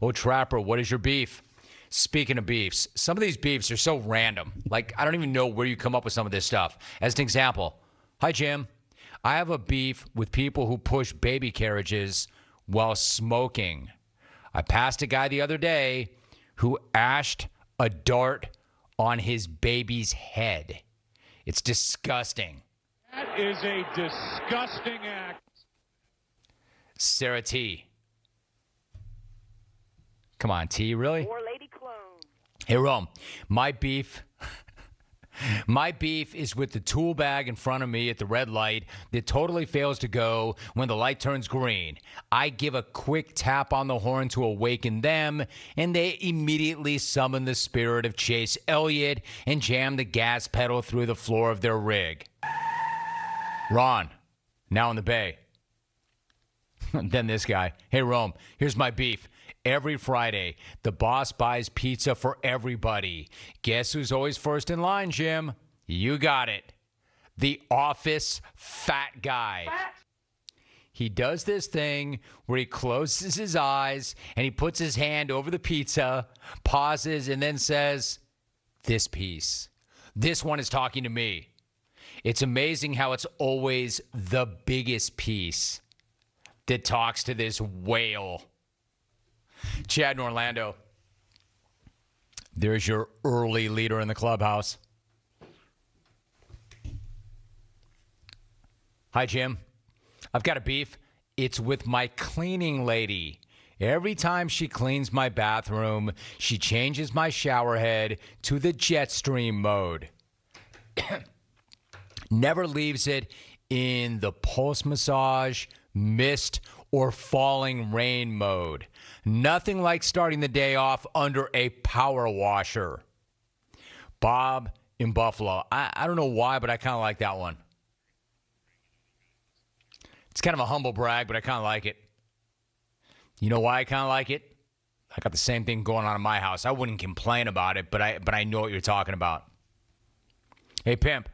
Oh, Trapper, what is your beef? Speaking of beefs, some of these beefs are so random. Like, I don't even know where you come up with some of this stuff. As an example, hi, Jim. I have a beef with people who push baby carriages while smoking. I passed a guy the other day who ashed a dart on his baby's head. It's disgusting. That is a disgusting act. Sarah T. Come on, T, really? Or Lady Clone. Hey, Rome, my beef is with the tool bag in front of me at the red light that totally fails to go when the light turns green. I give a quick tap on the horn to awaken them, and they immediately summon the spirit of Chase Elliott and jam the gas pedal through the floor of their rig. Ron, now in the Bay. Then this guy. Hey, Rome, here's my beef. Every Friday, the boss buys pizza for everybody. Guess who's always first in line, Jim? You got it. The office fat guy. He does this thing where he closes his eyes and he puts his hand over the pizza, pauses, and then says, "This piece. This one is talking to me." It's amazing how it's always the biggest piece that talks to this whale. Chad in Orlando. There's your early leader in the clubhouse. Hi, Jim. I've got a beef. It's with my cleaning lady. Every time she cleans my bathroom, she changes my shower head to the jet stream mode. Never leaves it in the pulse massage, mist, or falling rain mode. Nothing like starting the day off under a power washer. Bob in Buffalo. I don't know why, but I kind of like that one. It's kind of a humble brag, but I kind of like it. You know why I kind of like it? I got the same thing going on in my house. I wouldn't complain about it, but I know what you're talking about. Hey, pimp.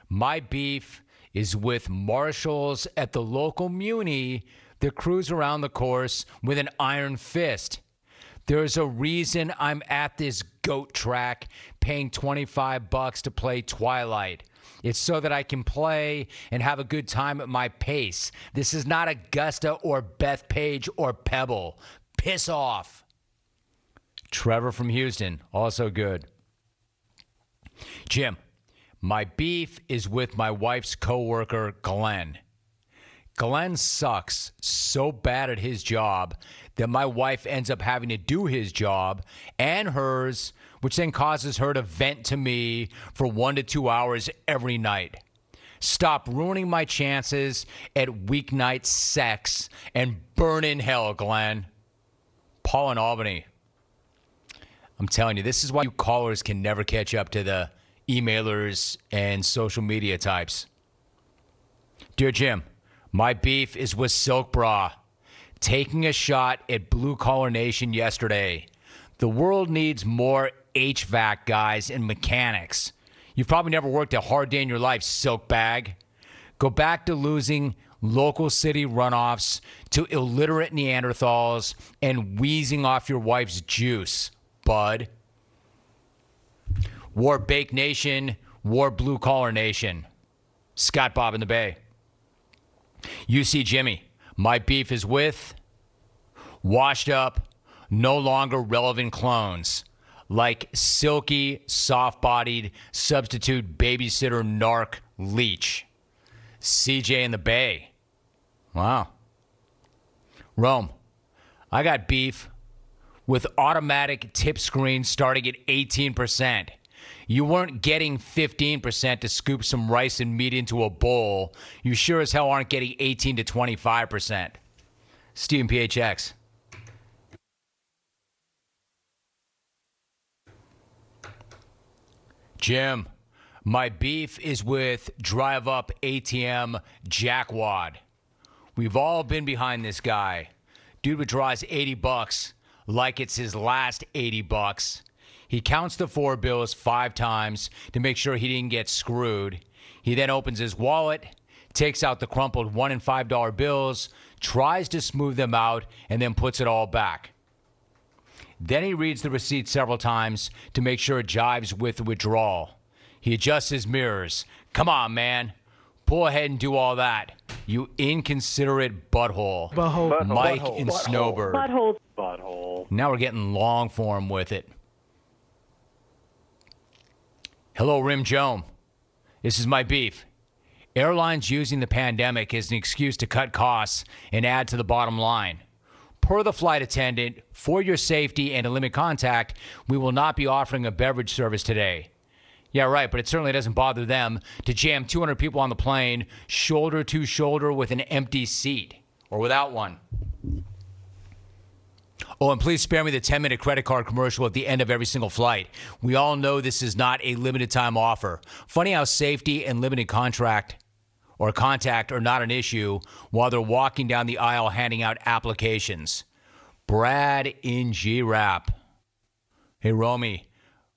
My beef is with marshals at the local muni that cruise around the course with an iron fist. There's a reason I'm at this goat track paying $25 to play Twilight. It's so that I can play and have a good time at my pace. This is not Augusta or Bethpage or Pebble. Piss off. Trevor from Houston, also good. Jim, my beef is with my wife's coworker, Glenn. Glenn sucks so bad at his job that my wife ends up having to do his job and hers, which then causes her to vent to me for 1 to 2 hours every night. Stop ruining my chances at weeknight sex and burn in hell, Glenn. Paul in Albany. I'm telling you, this is why you callers can never catch up to the emailers and social media types. Dear Jim, my beef is with Silk Bra. Taking a shot at Blue Collar Nation yesterday. The world needs more HVAC guys and mechanics. You've probably never worked a hard day in your life, Silk Bag. Go back to losing local city runoffs to illiterate Neanderthals and wheezing off your wife's juice, bud. War Bake Nation, War Blue Collar Nation. Scott Bob in the Bay. UC Jimmy, my beef is with washed up, no longer relevant clones like silky, soft-bodied, substitute babysitter narc leech. CJ in the Bay. Wow. Rome, I got beef with automatic tip screens starting at 18%. You weren't getting 15% to scoop some rice and meat into a bowl. You sure as hell aren't getting 18 to 25%. Steven PHX. Jim, my beef is with Drive Up ATM Jackwad. We've all been behind this guy. Dude withdraws $80 like it's his last $80. He counts the 4 bills 5 times to make sure he didn't get screwed. He then opens his wallet, takes out the crumpled $1 and $5 bills, tries to smooth them out, and then puts it all back. Then he reads the receipt several times to make sure it jives with the withdrawal. He adjusts his mirrors. Come on, man. Pull ahead and do all that. You inconsiderate butthole. Mike Butthole. and Butthole. Snowbird. Butthole. Now we're getting long form with it. Hello, Rim Joan. This is my beef. Airlines using the pandemic as an excuse to cut costs and add to the bottom line. Per the flight attendant, for your safety and to limit contact, we will not be offering a beverage service today. Yeah, right, but it certainly doesn't bother them to jam 200 people on the plane shoulder to shoulder with an empty seat or without one. Oh, and please spare me the 10-minute credit card commercial at the end of every single flight. We all know this is not a limited time offer. Funny how safety and limited contact are not an issue while they're walking down the aisle handing out applications. Brad in G-Rap. Hey, Romy.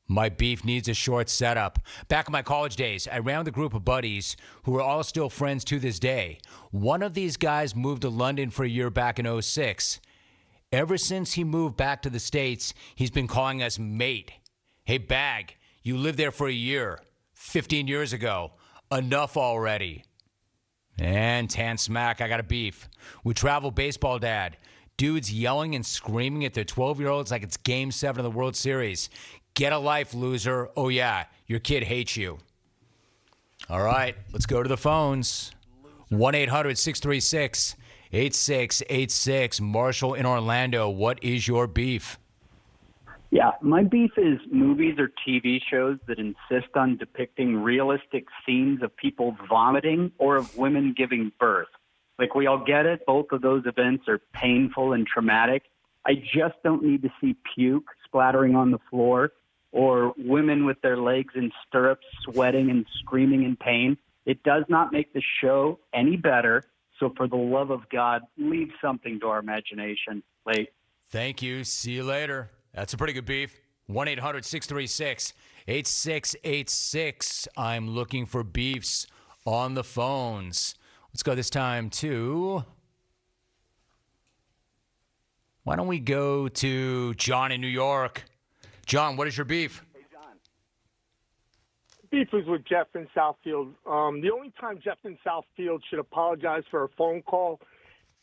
My beef needs a short setup. Back in my college days, I ran with a group of buddies who are all still friends to this day. One of these guys moved to London for a year back in '06. Ever since he moved back to the States, he's been calling us mate. Hey, Bag, you lived there for a year, 15 years ago. Enough already. And Tan Smack, I got a beef. We travel baseball dad. Dudes yelling and screaming at their 12-year-olds like it's Game 7 of the World Series. Get a life, loser. Oh, yeah, your kid hates you. All right, let's go to the phones. 1-800-636-8686. Marshal in Orlando, what is your beef? Yeah, my beef is movies or TV shows that insist on depicting realistic scenes of people vomiting or of women giving birth. Like, we all get it. Both of those events are painful and traumatic. I just don't need to see puke splattering on the floor or women with their legs in stirrups sweating and screaming in pain. It does not make the show any better. So for the love of God, leave something to our imagination. Late. Thank you. See you later. That's a pretty good beef. 1-800-636-8686. I'm looking for beefs on the phones. Let's go this time to... Why don't we go to John in New York? John, what is your beef? Hey, John. Beef was with Jeff in Southfield. The only time Jeff in Southfield should apologize for a phone call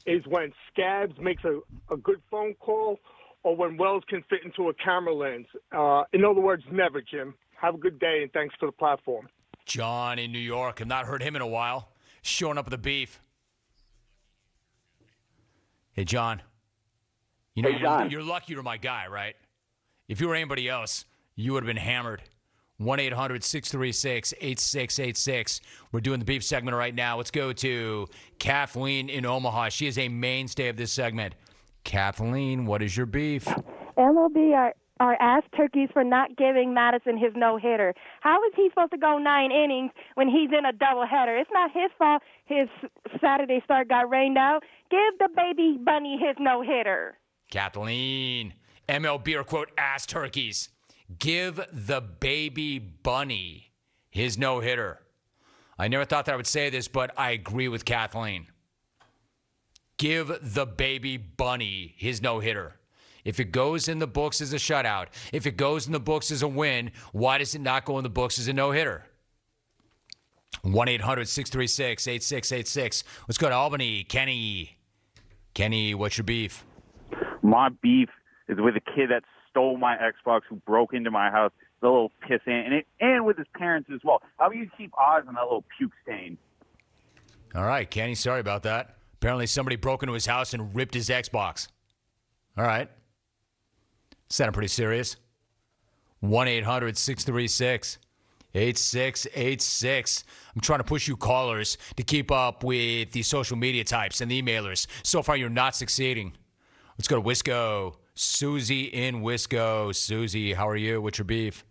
is when Scabs makes a good phone call or when Wells can fit into a camera lens. In other words, never, Jim. Have a good day, and thanks for the platform. John in New York. I've not heard him in a while. Showing up with the beef. Hey, John. You know, Hey, John. You're lucky you're my guy, right? If you were anybody else, you would have been hammered. 1-800-636-8686. We're doing the beef segment right now. Let's go to Kathleen in Omaha. She is a mainstay of this segment. Kathleen, what is your beef? MLB are ass turkeys for not giving Madison his no-hitter. How is he supposed to go 9 innings when he's in a doubleheader? It's not his fault his Saturday start got rained out. Give the baby bunny his no-hitter. Kathleen, MLB are, quote, ass turkeys. Give the baby bunny his no-hitter. I never thought that I would say this, but I agree with Kathleen. Give the baby bunny his no-hitter. If it goes in the books as a shutout, if it goes in the books as a win, why does it not go in the books as a no-hitter? 1-800-636-8686. Let's go to Albany. Kenny, what's your beef? My beef is with a kid that stole my Xbox, who broke into my house, the little pissant, and with his parents as well. How do you keep eyes on that little puke stain? All right, Kenny, sorry about that. Apparently somebody broke into his house and ripped his Xbox. All right. Sounded pretty serious. 1-800-636-8686. I'm trying to push you callers to keep up with the social media types and the emailers. So far, you're not succeeding. Let's go to Wisco. Suzie in Wisco. Suzie, how are you? What's your beef?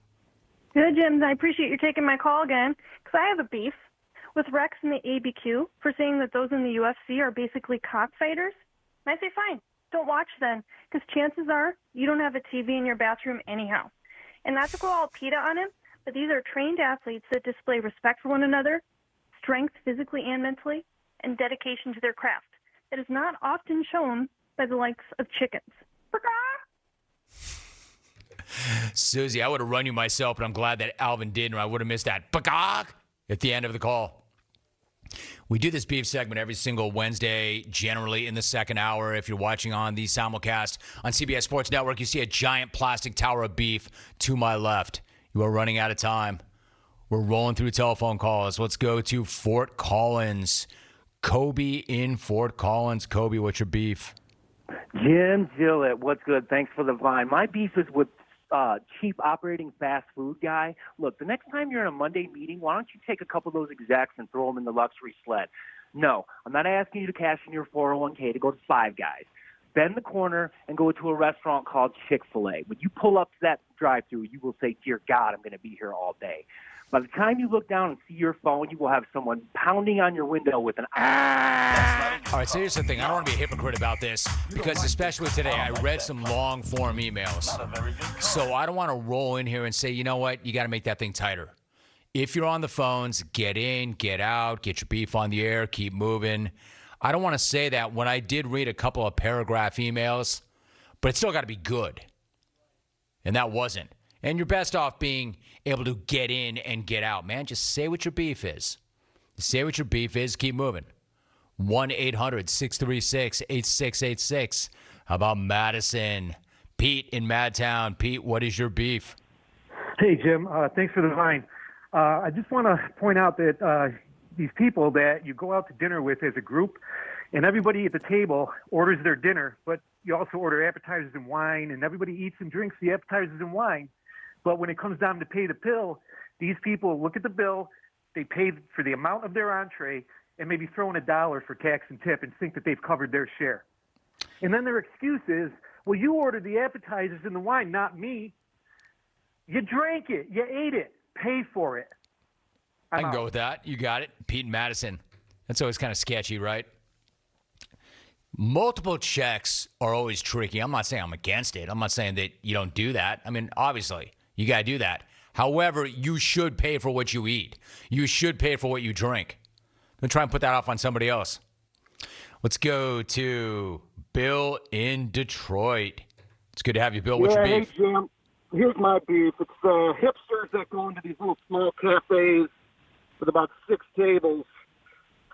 Good, Jim. I appreciate you taking my call again, because I have a beef with Rex and the ABQ for saying that those in the UFC are basically cockfighters. And I say, fine, don't watch then, because chances are you don't have a TV in your bathroom anyhow. And not to go all PETA on him, but these are trained athletes that display respect for one another, strength physically and mentally, and dedication to their craft. That is not often shown by the likes of chickens. Suzie, I would have run you myself, but I'm glad that Alvin didn't, or I would have missed that bagog at the end of the call. We do this beef segment every single Wednesday, generally in the second hour. If you're watching on the simulcast on CBS Sports Network, you see a giant plastic tower of beef to my left. You are running out of time. We're rolling through telephone calls. Let's go to Fort Collins. Coby in Fort Collins. Coby, what's your beef? Jim Gillett, what's good? Thanks for the vine. My beef is with cheap operating fast food guy. Look, the next time you're in a Monday meeting, why don't you take a couple of those execs and throw them in the luxury sled? No, I'm not asking you to cash in your 401k to go to Five Guys. Bend the corner and go to a restaurant called Chick-fil-A. When you pull up to that drive-thru, you will say, dear God, I'm going to be here all day. By the time you look down and see your phone, you will have someone pounding on your window with an All right, so here's the thing. I don't want to be a hypocrite about this because especially today, I read some long-form emails. So I don't want to roll in here and say, you know what, you got to make that thing tighter. If you're on the phones, get in, get out, get your beef on the air, keep moving. I don't want to say that when I did read a couple of paragraph emails, but it's still got to be good. And that wasn't. And you're best off being able to get in and get out. Man, just say what your beef is. Say what your beef is. Keep moving. 1-800-636-8686. How about Madison? Pete in Madtown. Pete, what is your beef? Hey, Jim. Thanks for the vine. I just want to point out that these people that you go out to dinner with as a group, and everybody at the table orders their dinner, but you also order appetizers and wine, and everybody eats and drinks the appetizers and wine. But when it comes down to pay the bill, these people look at the bill, they pay for the amount of their entree, and maybe throw in $1 for tax and tip and think that they've covered their share. And then their excuse is, well, you ordered the appetizers and the wine, not me. You drank it. You ate it. Pay for it. I can go with that. You got it. Pete and Madison. That's always kind of sketchy, right? Multiple checks are always tricky. I'm not saying I'm against it. I'm not saying that you don't do that. I mean, obviously, you got to do that. However, you should pay for what you eat. You should pay for what you drink. Don't try and put that off on somebody else. Let's go to Bill in Detroit. It's good to have you, Bill. What's your beef? Hey, Jim. Here's my beef. It's the hipsters that go into these little small cafes with about 6 tables,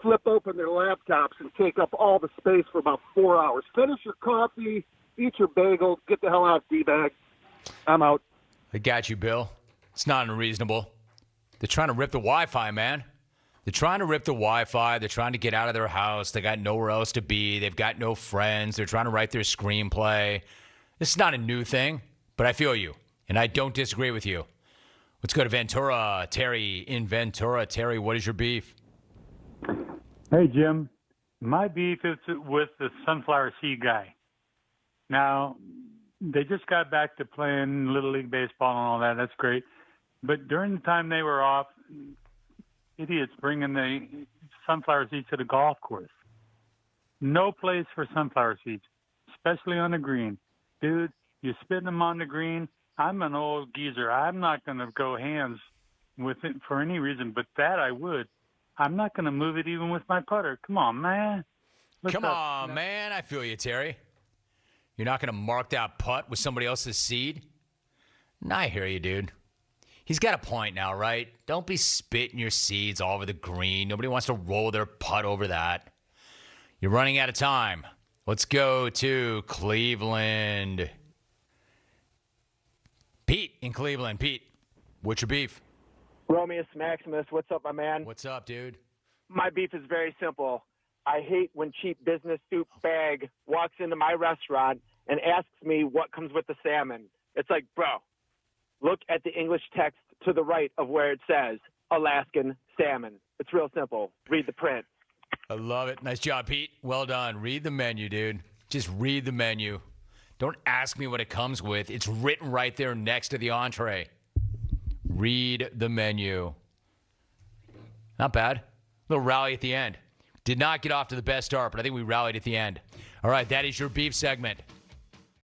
flip open their laptops, and take up all the space for about 4 hours. Finish your coffee, eat your bagel, get the hell out, D-bag. I'm out. I got you, Bill. It's not unreasonable. They're trying to rip the Wi-Fi, man. They're trying to rip the Wi-Fi. They're trying to get out of their house. They got nowhere else to be. They've got no friends. They're trying to write their screenplay. This is not a new thing, but I feel you, and I don't disagree with you. Let's go to Ventura. Terry in Ventura. Terry, what is your beef? Hey, Jim. My beef is with the Sunflower Seed guy. Now, they just got back to playing Little League Baseball and all that. That's great. But during the time they were off, idiots bringing the sunflower seeds to the golf course. No place for sunflower seeds, especially on the green. Dude, you're spitting them on the green. I'm an old geezer. I'm not going to go hands with it for any reason, but that I would. I'm not going to move it even with my putter. Come on, man. Come on, man. I feel you, Terry. You're not going to mark that putt with somebody else's seed? Nah, I hear you, dude. He's got a point now, right? Don't be spitting your seeds all over the green. Nobody wants to roll their putt over that. You're running out of time. Let's go to Cleveland. Pete in Cleveland. Pete, what's your beef? Romeus Maximus, what's up, my man? What's up, dude? My beef is very simple. I hate when cheap business soup bag walks into my restaurant and asks me what comes with the salmon. It's like, bro, look at the English text to the right of where it says Alaskan salmon. It's real simple. Read the print. I love it. Nice job, Pete. Well done. Read the menu, dude. Just read the menu. Don't ask me what it comes with. It's written right there next to the entree. Read the menu. Not bad. Little rally at the end. Did not get off to the best start, but I think we rallied at the end. All right, that is your beef segment.